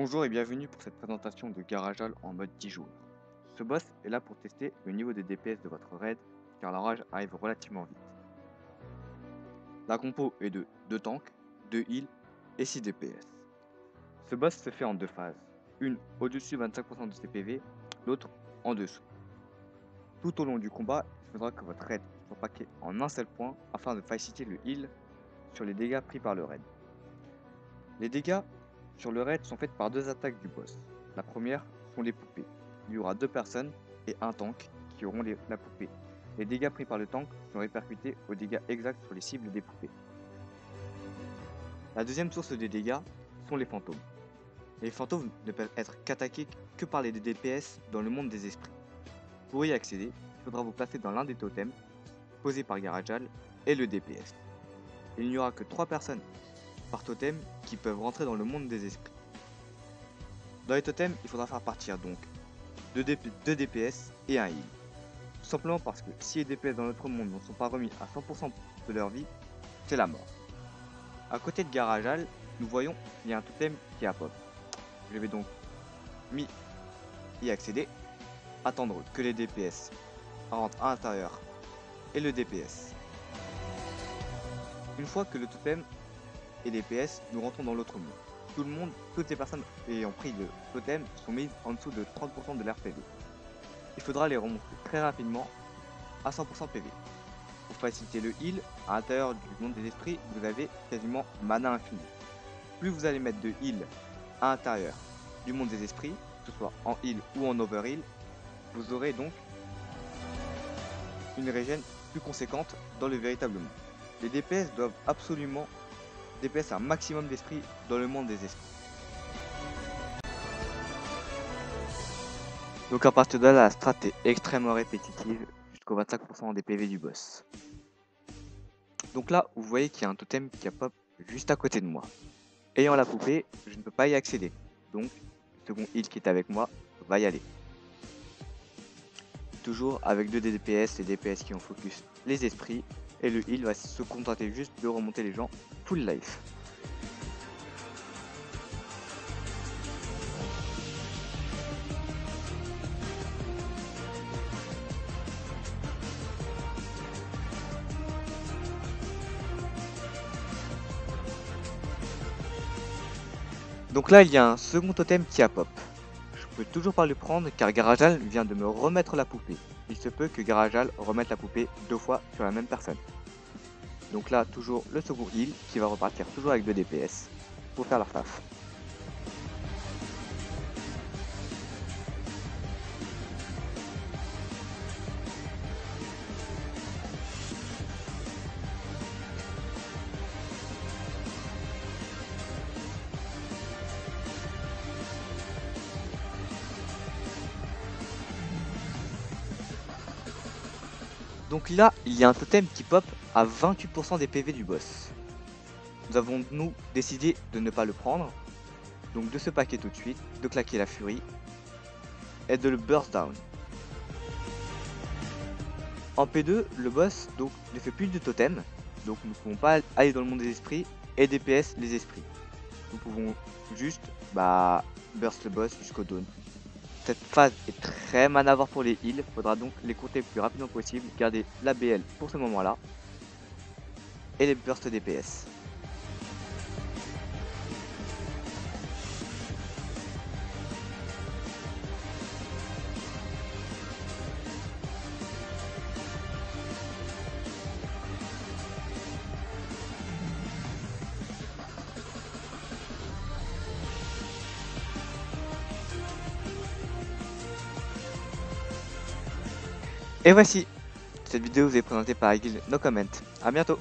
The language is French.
Bonjour et bienvenue pour cette présentation de Garajal en mode 10 jours. Ce boss est là pour tester le niveau de DPS de votre raid car la rage arrive relativement vite. La compo est de 2 tanks, 2 heals et 6 DPS. Ce boss se fait en deux phases, une au-dessus 25% de ses PV, l'autre en dessous. Tout au long du combat, il faudra que votre raid soit packé en un seul point afin de faciliter le heal sur les dégâts pris par le raid. Les dégâts sur le raid sont faits par deux attaques du boss. La première sont les poupées. Il y aura deux personnes et un tank qui auront la poupée. Les dégâts pris par le tank sont répercutés aux dégâts exacts sur les cibles des poupées. La deuxième source de dégâts sont les fantômes. Les fantômes ne peuvent être qu'attaqués que par les DPS dans le monde des esprits. Pour y accéder, il faudra vous placer dans l'un des totems posés par Garajal et le DPS. Il n'y aura que 3 personnes par totem qui peuvent rentrer dans le monde des esprits. Dans les totems, il faudra faire partir donc 2 DPS et un heal. Tout simplement parce que si les DPS dans notre monde ne sont pas remis à 100% de leur vie, c'est la mort. À côté de Garajal, nous voyons qu'il y a un totem qui est à pop. Je vais donc y accéder, attendre que les DPS rentrent à l'intérieur et le DPS. Une fois que le totem et DPS, nous rentrons dans l'autre monde. Toutes les personnes ayant pris le totem sont mises en dessous de 30% de leur PV. Il faudra les remonter très rapidement à 100% PV. Pour faciliter le heal, à l'intérieur du monde des esprits, vous avez quasiment mana infini. Plus vous allez mettre de heal à l'intérieur du monde des esprits, que ce soit en heal ou en over heal, vous aurez donc une régène plus conséquente dans le véritable monde. Les DPS doivent absolument DPS un maximum d'esprit dans le monde des esprits. Donc à partir de là, la strat est extrêmement répétitive jusqu'au 25% des PV du boss. Donc là, vous voyez qu'il y a un totem qui a pop juste à côté de moi. Ayant la poupée, je ne peux pas y accéder. Donc, le second heal qui est avec moi va y aller. Toujours avec 2 DPS, les DPS qui ont focus les esprits. Et le heal va se contenter juste de remonter les gens full life. Donc là, il y a un second totem qui a pop. Je peux toujours pas le prendre car Garajal vient de me remettre la poupée. Il se peut que Garajal remette la poupée 2 fois sur la même personne. Donc là, toujours le second heal qui va repartir toujours avec 2 DPS pour faire leur taf. Donc là, il y a un totem qui pop à 28% des PV du boss. Nous avons décidé de ne pas le prendre, donc de se paquer tout de suite, de claquer la furie et de le burst down. En P2, le boss donc ne fait plus de totem, donc nous ne pouvons pas aller dans le monde des esprits et DPS les esprits. Nous pouvons juste burst le boss jusqu'au dawn. Cette phase est très manavore pour les heals, faudra donc les compter le plus rapidement possible, garder la BL pour ce moment là et les bursts DPS. Et voici, cette vidéo vous est présentée par Guild No Comment. A bientôt.